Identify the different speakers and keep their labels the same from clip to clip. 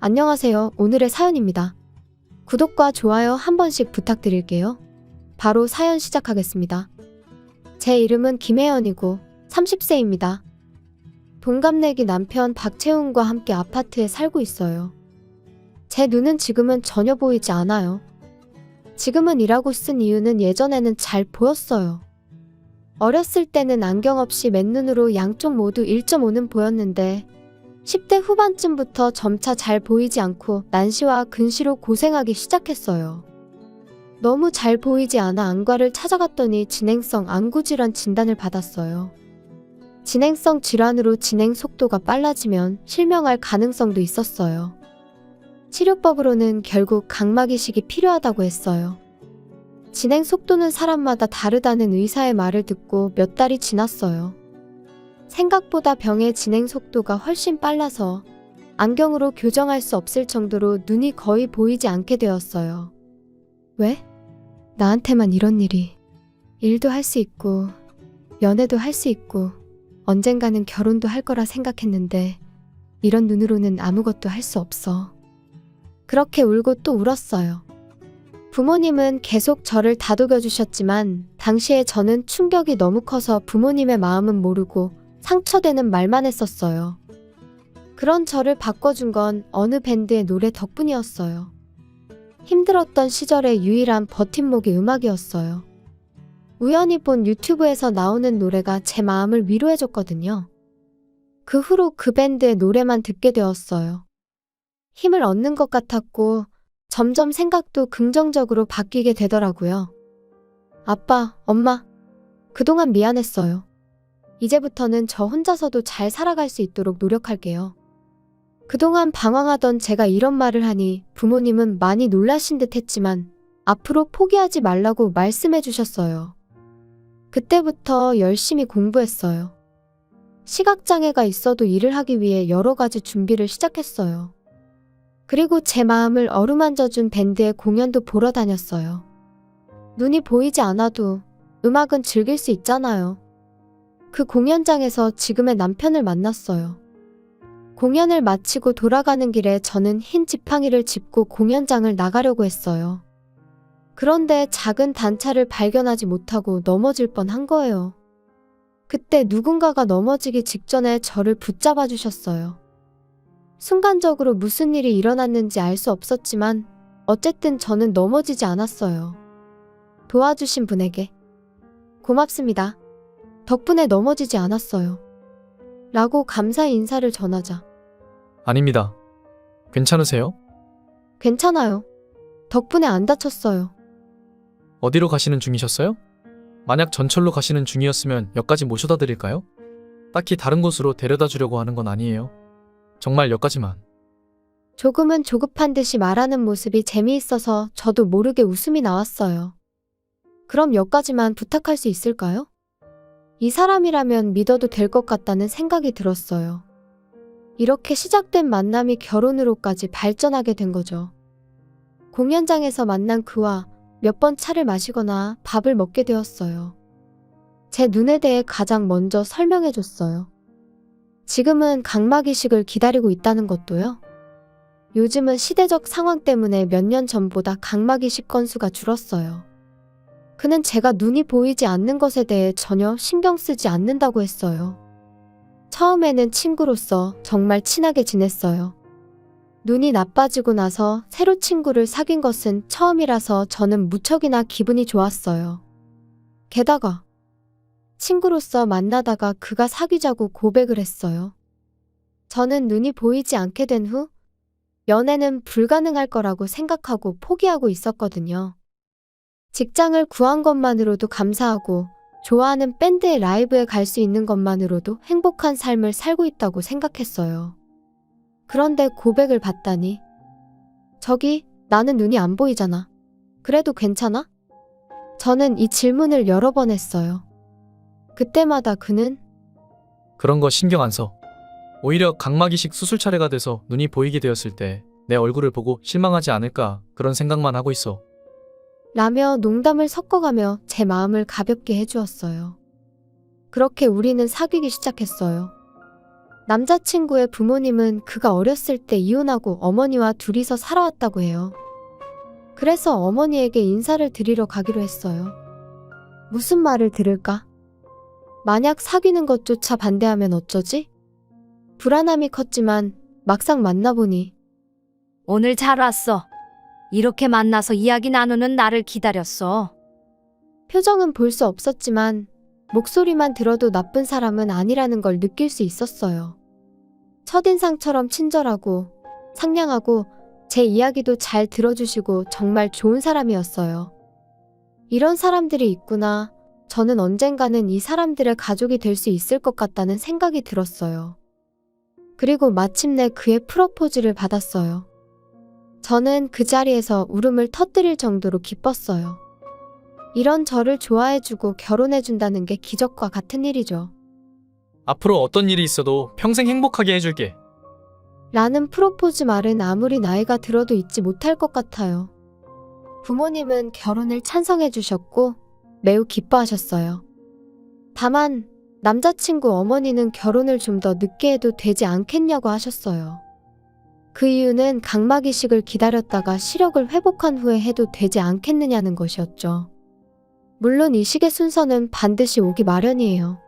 Speaker 1: 안녕하세요. 오늘의 사연입니다. 구독과 좋아요 한 번씩 부탁드릴게요. 바로 사연 시작하겠습니다. 제 이름은 김혜연이고 30세입니다. 동갑내기 남편 박채훈과 함께 아파트에 살고 있어요. 제 눈은 지금은 전혀 보이지 않아요. 지금은 이라고 쓴 이유는 예전에는 잘 보였어요. 어렸을 때는 안경 없이 맨눈으로 양쪽 모두 1.5는 보였는데 10대 후반쯤부터 점차 잘 보이지 않고 난시와 근시로 고생하기 시작했어요. 너무 잘 보이지 않아 안과를 찾아갔더니 진행성 안구질환 진단을 받았어요. 진행성 질환으로 진행 속도가 빨라지면 실명할 가능성도 있었어요. 치료법으로는 결국 각막 이식이 필요하다고 했어요. 진행 속도는 사람마다 다르다는 의사의 말을 듣고 몇 달이 지났어요. 생각보다 병의 진행 속도가 훨씬 빨라서 안경으로 교정할 수 없을 정도로 눈이 거의 보이지 않게 되었어요. 왜? 나한테만 이런 일이. 일도 할 수 있고 연애도 할 수 있고 언젠가는 결혼도 할 거라 생각했는데 이런 눈으로는 아무것도 할 수 없어. 그렇게 울고 또 울었어요. 부모님은 계속 저를 다독여 주셨지만 당시에 저는 충격이 너무 커서 부모님의 마음은 모르고 상처되는 말만 했었어요. 그런 저를 바꿔준 건 어느 밴드의 노래 덕분이었어요. 힘들었던 시절의 유일한 버팀목이 음악이었어요. 우연히 본 유튜브에서 나오는 노래가 제 마음을 위로해줬거든요. 그 후로 그 밴드의 노래만 듣게 되었어요. 힘을 얻는 것 같았고 점점 생각도 긍정적으로 바뀌게 되더라고요. 아빠, 엄마, 그동안 미안했어요. 이제부터는 저 혼자서도 잘 살아갈 수 있도록 노력할게요. 그동안 방황하던 제가 이런 말을 하니 부모님은 많이 놀라신 듯 했지만 앞으로 포기하지 말라고 말씀해 주셨어요. 그때부터 열심히 공부했어요. 시각장애가 있어도 일을 하기 위해 여러 가지 준비를 시작했어요. 그리고 제 마음을 어루만져준 밴드의 공연도 보러 다녔어요. 눈이 보이지 않아도 음악은 즐길 수 있잖아요. 그 공연장에서 지금의 남편을 만났어요. 공연을 마치고 돌아가는 길에 저는 흰 지팡이를 짚고 공연장을 나가려고 했어요. 그런데 작은 단차를 발견하지 못하고 넘어질 뻔한 거예요. 그때 누군가가 넘어지기 직전에 저를 붙잡아 주셨어요. 순간적으로 무슨 일이 일어났는지 알 수 없었지만 어쨌든 저는 넘어지지 않았어요. 도와주신 분에게 고맙습니다. 덕분에 넘어지지 않았어요. 라고 감사 인사를 전하자
Speaker 2: 아닙니다. 괜찮으세요?
Speaker 1: 괜찮아요. 덕분에 안 다쳤어요.
Speaker 2: 어디로 가시는 중이셨어요? 만약 전철로 가시는 중이었으면 역까지 모셔다 드릴까요? 딱히 다른 곳으로 데려다 주려고 하는 건 아니에요. 정말 역까지만.
Speaker 1: 조금은 조급한 듯이 말하는 모습이 재미있어서 저도 모르게 웃음이 나왔어요. 그럼 역까지만 부탁할 수 있을까요? 이 사람이라면 믿어도 될 것 같다는 생각이 들었어요. 이렇게 시작된 만남이 결혼으로까지 발전하게 된 거죠. 공연장에서 만난 그와 몇 번 차를 마시거나 밥을 먹게 되었어요. 제 눈에 대해 가장 먼저 설명해 줬어요. 지금은 각막 이식을 기다리고 있다는 것도요. 요즘은 시대적 상황 때문에 몇 년 전보다 각막 이식 건수가 줄었어요. 그는 제가 눈이 보이지 않는 것에 대해 전혀 신경 쓰지 않는다고 했어요. 처음에는 친구로서 정말 친하게 지냈어요. 눈이 나빠지고 나서 새로 친구를 사귄 것은 처음이라서 저는 무척이나 기분이 좋았어요. 게다가 친구로서 만나다가 그가 사귀자고 고백을 했어요. 저는 눈이 보이지 않게 된 후 연애는 불가능할 거라고 생각하고 포기하고 있었거든요. 직장을 구한 것만으로도 감사하고 좋아하는 밴드의 라이브에 갈 수 있는 것만으로도 행복한 삶을 살고 있다고 생각했어요. 그런데 고백을 받다니 저기 나는 눈이 안 보이잖아. 그래도 괜찮아? 저는 이 질문을 여러 번 했어요. 그때마다 그는
Speaker 2: 그런 거 신경 안 써. 오히려 각막 이식 수술 차례가 돼서 눈이 보이게 되었을 때 내 얼굴을 보고 실망하지 않을까 그런 생각만 하고 있어.
Speaker 1: 라며 농담을 섞어가며 제 마음을 가볍게 해주었어요. 그렇게 우리는 사귀기 시작했어요. 남자친구의 부모님은 그가 어렸을 때 이혼하고 어머니와 둘이서 살아왔다고 해요. 그래서 어머니에게 인사를 드리러 가기로 했어요. 무슨 말을 들을까? 만약 사귀는 것조차 반대하면 어쩌지? 불안함이 컸지만 막상 만나보니
Speaker 3: 오늘 잘 왔어. 이렇게 만나서 이야기 나누는 나를 기다렸어.
Speaker 1: 표정은 볼 수 없었지만 목소리만 들어도 나쁜 사람은 아니라는 걸 느낄 수 있었어요. 첫인상처럼 친절하고 상냥하고 제 이야기도 잘 들어주시고 정말 좋은 사람이었어요. 이런 사람들이 있구나. 저는 언젠가는 이 사람들의 가족이 될 수 있을 것 같다는 생각이 들었어요. 그리고 마침내 그의 프로포즈를 받았어요. 저는 그 자리에서 울음을 터뜨릴 정도로 기뻤어요. 이런 저를 좋아해주고 결혼해준다는 게 기적과 같은 일이죠.
Speaker 2: 앞으로 어떤 일이 있어도 평생 행복하게 해줄게.
Speaker 1: 라는 프로포즈 말은 아무리 나이가 들어도 잊지 못할 것 같아요. 부모님은 결혼을 찬성해 주셨고 매우 기뻐하셨어요. 다만 남자친구 어머니는 결혼을 좀 더 늦게 해도 되지 않겠냐고 하셨어요. 그 이유는 각막 이식을 기다렸다가 시력을 회복한 후에 해도 되지 않겠느냐는 것이었죠. 물론 이식의 순서는 반드시 오기 마련이에요.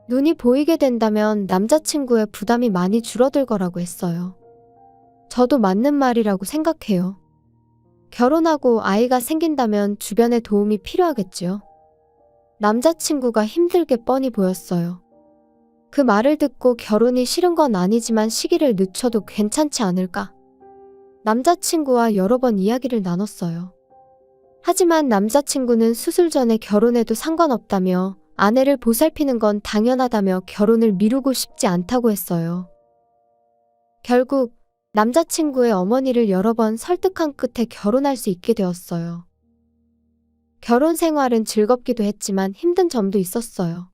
Speaker 1: 눈이 보이게 된다면 남자친구의 부담이 많이 줄어들 거라고 했어요. 저도 맞는 말이라고 생각해요. 결혼하고 아이가 생긴다면 주변의 도움이 필요하겠지요. 남자친구가 힘들게 뻔히 보였어요. 그 말을 듣고 결혼이 싫은 건 아니지만 시기를 늦춰도 괜찮지 않을까? 남자친구와 여러 번 이야기를 나눴어요. 하지만 남자친구는 수술 전에 결혼해도 상관없다며 아내를 보살피는 건 당연하다며 결혼을 미루고 싶지 않다고 했어요. 결국 남자친구의 어머니를 여러 번 설득한 끝에 결혼할 수 있게 되었어요. 결혼 생활은 즐겁기도 했지만 힘든 점도 있었어요.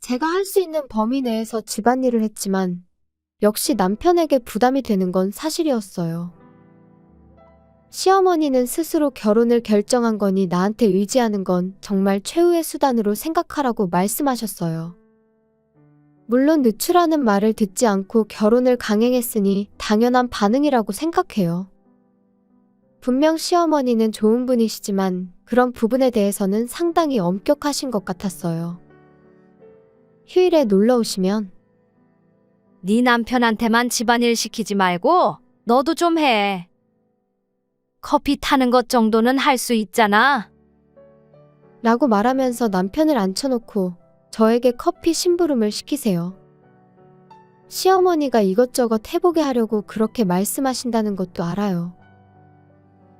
Speaker 1: 제가 할 수 있는 범위 내에서 집안일을 했지만 역시 남편에게 부담이 되는 건 사실이었어요. 시어머니는 스스로 결혼을 결정한 거니 나한테 의지하는 건 정말 최후의 수단으로 생각하라고 말씀하셨어요. 물론 늦추라는 말을 듣지 않고 결혼을 강행했으니 당연한 반응이라고 생각해요. 분명 시어머니는 좋은 분이시지만 그런 부분에 대해서는 상당히 엄격하신 것 같았어요. 휴일에 놀러 오시면
Speaker 3: 네 남편한테만 집안일 시키지 말고 너도 좀 해. 커피 타는 것 정도는 할 수 있잖아.
Speaker 1: 라고 말하면서 남편을 앉혀놓고 저에게 커피 심부름을 시키세요. 시어머니가 이것저것 해보게 하려고 그렇게 말씀하신다는 것도 알아요.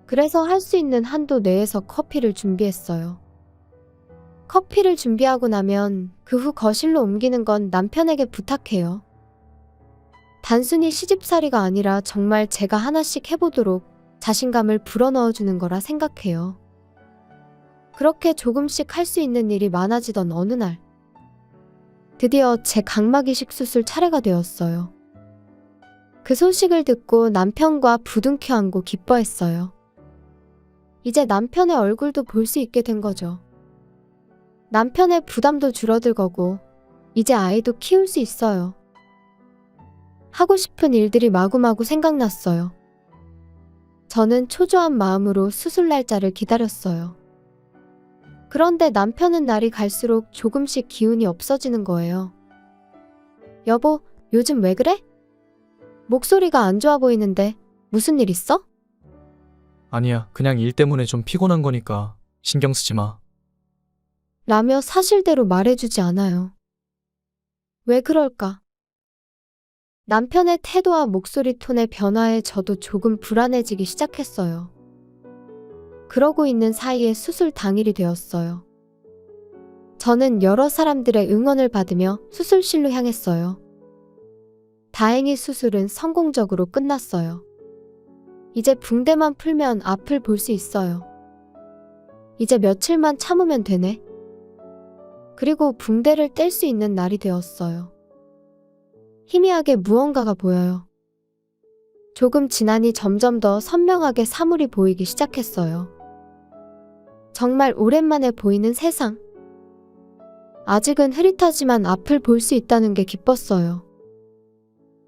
Speaker 1: 그래서 할 수 있는 한도 내에서 커피를 준비했어요. 커피를 준비하고 나면 그 후 거실로 옮기는 건 남편에게 부탁해요. 단순히 시집살이가 아니라 정말 제가 하나씩 해보도록 자신감을 불어넣어주는 거라 생각해요. 그렇게 조금씩 할 수 있는 일이 많아지던 어느 날, 드디어 제 각막 이식 수술 차례가 되었어요. 그 소식을 듣고 남편과 부둥켜 안고 기뻐했어요. 이제 남편의 얼굴도 볼 수 있게 된 거죠. 남편의 부담도 줄어들 거고 이제 아이도 키울 수 있어요. 하고 싶은 일들이 마구마구 생각났어요. 저는 초조한 마음으로 수술 날짜를 기다렸어요. 그런데 남편은 날이 갈수록 조금씩 기운이 없어지는 거예요. 여보, 요즘 왜 그래? 목소리가 안 좋아 보이는데 무슨 일 있어?
Speaker 2: 아니야, 그냥 일 때문에 좀 피곤한 거니까 신경 쓰지 마.
Speaker 1: 라며 사실대로 말해주지 않아요. 왜 그럴까? 남편의 태도와 목소리 톤의 변화에 저도 조금 불안해지기 시작했어요. 그러고 있는 사이에 수술 당일이 되었어요. 저는 여러 사람들의 응원을 받으며 수술실로 향했어요. 다행히 수술은 성공적으로 끝났어요. 이제 붕대만 풀면 앞을 볼 수 있어요. 이제 며칠만 참으면 되네. 그리고 붕대를 뗄 수 있는 날이 되었어요. 희미하게 무언가가 보여요. 조금 지나니 점점 더 선명하게 사물이 보이기 시작했어요. 정말 오랜만에 보이는 세상. 아직은 흐릿하지만 앞을 볼 수 있다는 게 기뻤어요.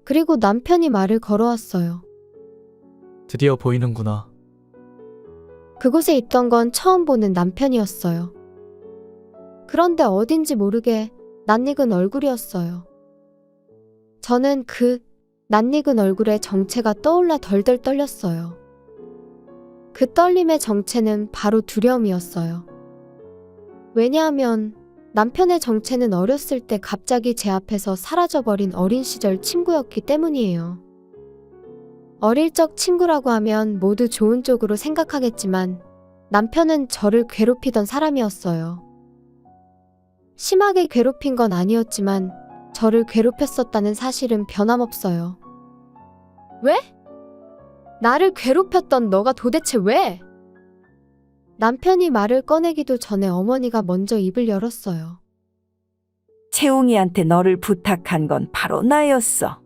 Speaker 1: 그리고 남편이 말을 걸어왔어요.
Speaker 2: 드디어 보이는구나.
Speaker 1: 그곳에 있던 건 처음 보는 남편이었어요. 그런데 어딘지 모르게 낯익은 얼굴이었어요. 저는 그 낯익은 얼굴에 정체가 떠올라 덜덜 떨렸어요. 그 떨림의 정체는 바로 두려움이었어요. 왜냐하면 남편의 정체는 어렸을 때 갑자기 제 앞에서 사라져버린 어린 시절 친구였기 때문이에요. 어릴 적 친구라고 하면 모두 좋은 쪽으로 생각하겠지만 남편은 저를 괴롭히던 사람이었어요. 심하게 괴롭힌 건 아니었지만 저를 괴롭혔었다는 사실은 변함없어요. 왜? 나를 괴롭혔던 너가 도대체 왜? 남편이 말을 꺼내기도 전에 어머니가 먼저 입을 열었어요.
Speaker 4: 채웅이한테 너를 부탁한 건 바로 나였어.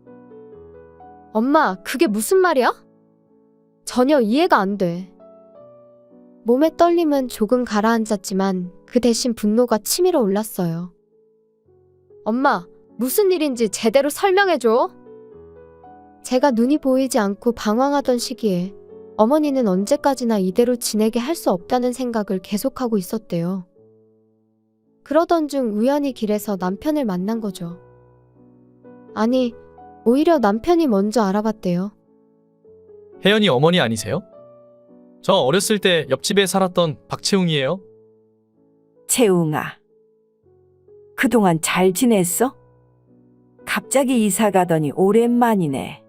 Speaker 1: 엄마, 그게 무슨 말이야? 전혀 이해가 안 돼. 몸의 떨림은 조금 가라앉았지만 그 대신 분노가 치밀어 올랐어요. 엄마, 무슨 일인지 제대로 설명해줘. 제가 눈이 보이지 않고 방황하던 시기에 어머니는 언제까지나 이대로 지내게 할 수 없다는 생각을 계속하고 있었대요. 그러던 중 우연히 길에서 남편을 만난 거죠. 아니, 오히려 남편이 먼저 알아봤대요.
Speaker 2: 혜연이 어머니 아니세요? 저 어렸을 때 옆집에 살았던 박채웅이에요.
Speaker 4: 채웅아, 그동안 잘 지냈어? 갑자기 이사 가더니 오랜만이네.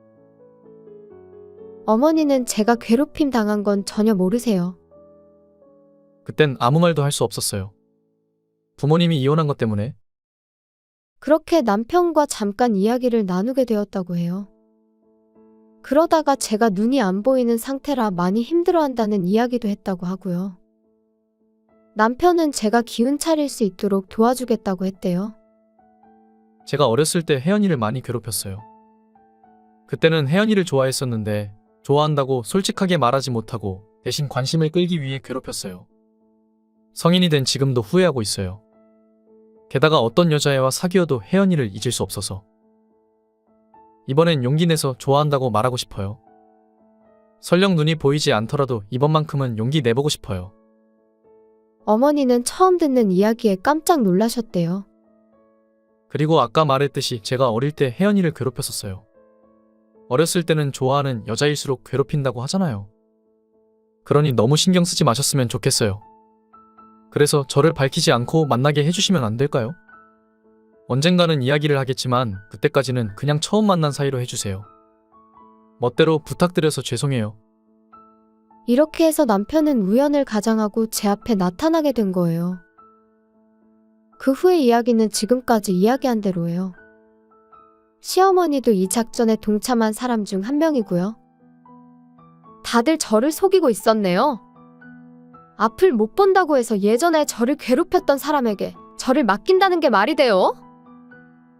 Speaker 1: 어머니는 제가 괴롭힘 당한 건 전혀 모르세요.
Speaker 2: 그땐 아무 말도 할 수 없었어요. 부모님이 이혼한 것 때문에.
Speaker 1: 그렇게 남편과 잠깐 이야기를 나누게 되었다고 해요. 그러다가 제가 눈이 안 보이는 상태라 많이 힘들어한다는 이야기도 했다고 하고요. 남편은 제가 기운 차릴 수 있도록 도와주겠다고 했대요.
Speaker 2: 제가 어렸을 때 혜연이를 많이 괴롭혔어요. 그때는 혜연이를 좋아했었는데 좋아한다고 솔직하게 말하지 못하고 대신 관심을 끌기 위해 괴롭혔어요. 성인이 된 지금도 후회하고 있어요. 게다가 어떤 여자애와 사귀어도 혜연이를 잊을 수 없어서. 이번엔 용기 내서 좋아한다고 말하고 싶어요. 설령 눈이 보이지 않더라도 이번만큼은 용기 내보고 싶어요.
Speaker 1: 어머니는 처음 듣는 이야기에 깜짝 놀라셨대요.
Speaker 2: 그리고 아까 말했듯이 제가 어릴 때 혜연이를 괴롭혔었어요. 어렸을 때는 좋아하는 여자일수록 괴롭힌다고 하잖아요. 그러니 너무 신경 쓰지 마셨으면 좋겠어요. 그래서 저를 밝히지 않고 만나게 해주시면 안 될까요? 언젠가는 이야기를 하겠지만 그때까지는 그냥 처음 만난 사이로 해주세요. 멋대로 부탁드려서 죄송해요.
Speaker 1: 이렇게 해서 남편은 우연을 가장하고 제 앞에 나타나게 된 거예요. 그 후의 이야기는 지금까지 이야기한 대로예요. 시어머니도 이 작전에 동참한 사람 중 한 명이고요. 다들 저를 속이고 있었네요. 앞을 못 본다고 해서 예전에 저를 괴롭혔던 사람에게 저를 맡긴다는 게 말이 돼요?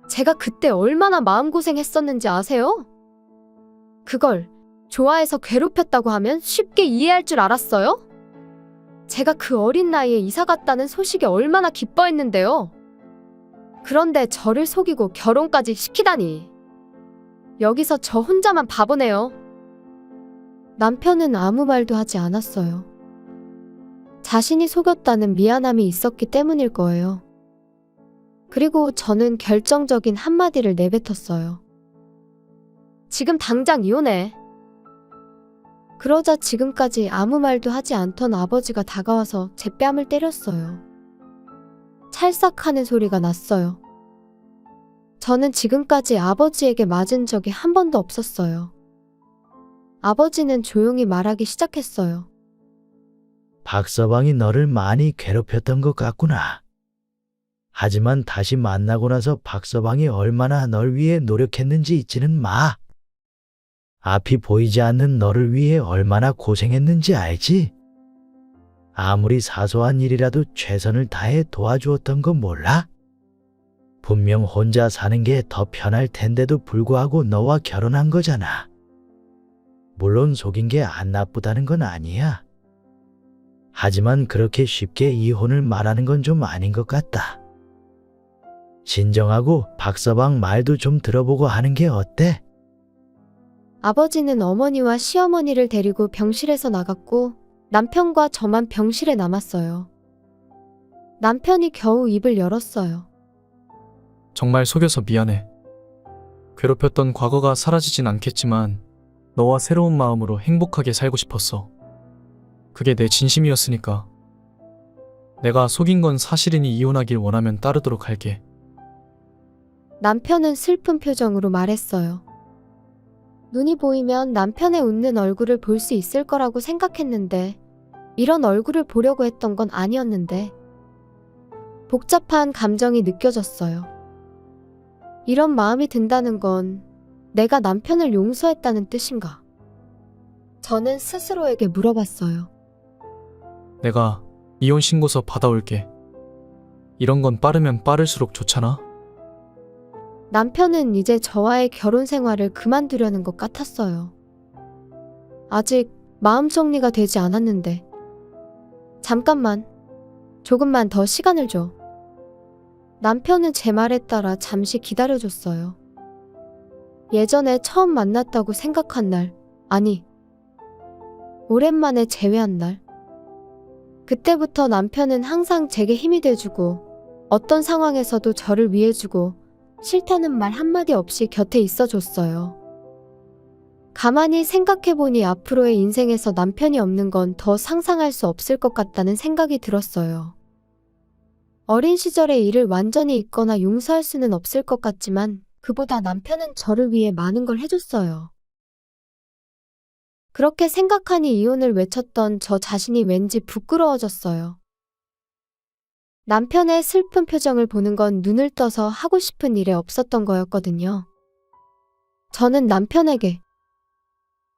Speaker 1: 제가 그때 얼마나 마음고생했었는지 아세요? 그걸 좋아해서 괴롭혔다고 하면 쉽게 이해할 줄 알았어요? 제가 그 어린 나이에 이사 갔다는 소식에 얼마나 기뻐했는데요. 그런데 저를 속이고 결혼까지 시키다니. 여기서 저 혼자만 바보네요. 남편은 아무 말도 하지 않았어요. 자신이 속였다는 미안함이 있었기 때문일 거예요. 그리고 저는 결정적인 한마디를 내뱉었어요. 지금 당장 이혼해. 그러자 지금까지 아무 말도 하지 않던 아버지가 다가와서 제 뺨을 때렸어요. 찰싹하는 소리가 났어요. 저는 지금까지 아버지에게 맞은 적이 한 번도 없었어요. 아버지는 조용히 말하기 시작했어요.
Speaker 5: 박서방이 너를 많이 괴롭혔던 것 같구나. 하지만 다시 만나고 나서 박서방이 얼마나 널 위해 노력했는지 잊지는 마. 앞이 보이지 않는 너를 위해 얼마나 고생했는지 알지? 아무리 사소한 일이라도 최선을 다해 도와주었던 거 몰라? 분명 혼자 사는 게 더 편할 텐데도 불구하고 너와 결혼한 거잖아. 물론 속인 게 안 나쁘다는 건 아니야. 하지만 그렇게 쉽게 이혼을 말하는 건 좀 아닌 것 같다. 진정하고 박서방 말도 좀 들어보고 하는 게 어때?
Speaker 1: 아버지는 어머니와 시어머니를 데리고 병실에서 나갔고 남편과 저만 병실에 남았어요. 남편이 겨우 입을 열었어요.
Speaker 2: 정말 속여서 미안해. 괴롭혔던 과거가 사라지진 않겠지만 너와 새로운 마음으로 행복하게 살고 싶었어. 그게 내 진심이었으니까. 내가 속인 건 사실이니 이혼하길 원하면 따르도록 할게.
Speaker 1: 남편은 슬픈 표정으로 말했어요. 눈이 보이면 남편의 웃는 얼굴을 볼 수 있을 거라고 생각했는데 이런 얼굴을 보려고 했던 건 아니었는데 복잡한 감정이 느껴졌어요. 이런 마음이 든다는 건 내가 남편을 용서했다는 뜻인가? 저는 스스로에게 물어봤어요.
Speaker 2: 내가 이혼 신고서 받아올게. 이런 건 빠르면 빠를수록 좋잖아?
Speaker 1: 남편은 이제 저와의 결혼 생활을 그만두려는 것 같았어요. 아직 마음 정리가 되지 않았는데. 잠깐만, 조금만 더 시간을 줘. 남편은 제 말에 따라 잠시 기다려줬어요. 예전에 처음 만났다고 생각한 날, 아니, 오랜만에 재회한 날. 그때부터 남편은 항상 제게 힘이 돼주고 어떤 상황에서도 저를 위해주고 싫다는 말 한마디 없이 곁에 있어줬어요. 가만히 생각해보니 앞으로의 인생에서 남편이 없는 건 더 상상할 수 없을 것 같다는 생각이 들었어요. 어린 시절의 일을 완전히 잊거나 용서할 수는 없을 것 같지만 그보다 남편은 저를 위해 많은 걸 해줬어요. 그렇게 생각하니 이혼을 외쳤던 저 자신이 왠지 부끄러워졌어요. 남편의 슬픈 표정을 보는 건 눈을 떠서 하고 싶은 일에 없었던 거였거든요. 저는 남편에게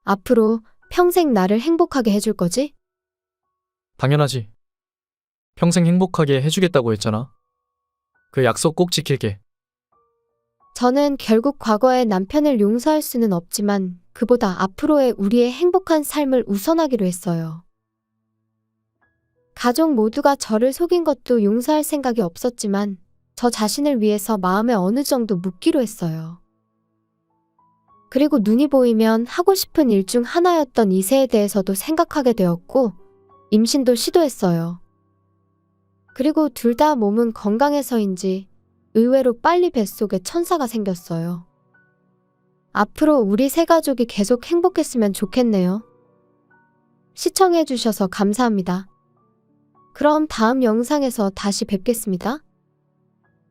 Speaker 1: 앞으로 평생 나를 행복하게 해줄 거지?
Speaker 2: 당연하지. 평생 행복하게 해주겠다고 했잖아. 그 약속 꼭 지킬게.
Speaker 1: 저는 결국 과거의 남편을 용서할 수는 없지만 그보다 앞으로의 우리의 행복한 삶을 우선하기로 했어요. 가족 모두가 저를 속인 것도 용서할 생각이 없었지만 저 자신을 위해서 마음에 어느 정도 묻기로 했어요. 그리고 눈이 보이면 하고 싶은 일 중 하나였던 이세에 대해서도 생각하게 되었고 임신도 시도했어요. 그리고 둘 다 몸은 건강해서인지 의외로 빨리 뱃속에 천사가 생겼어요. 앞으로 우리 세 가족이 계속 행복했으면 좋겠네요. 시청해주셔서 감사합니다. 그럼 다음 영상에서 다시 뵙겠습니다.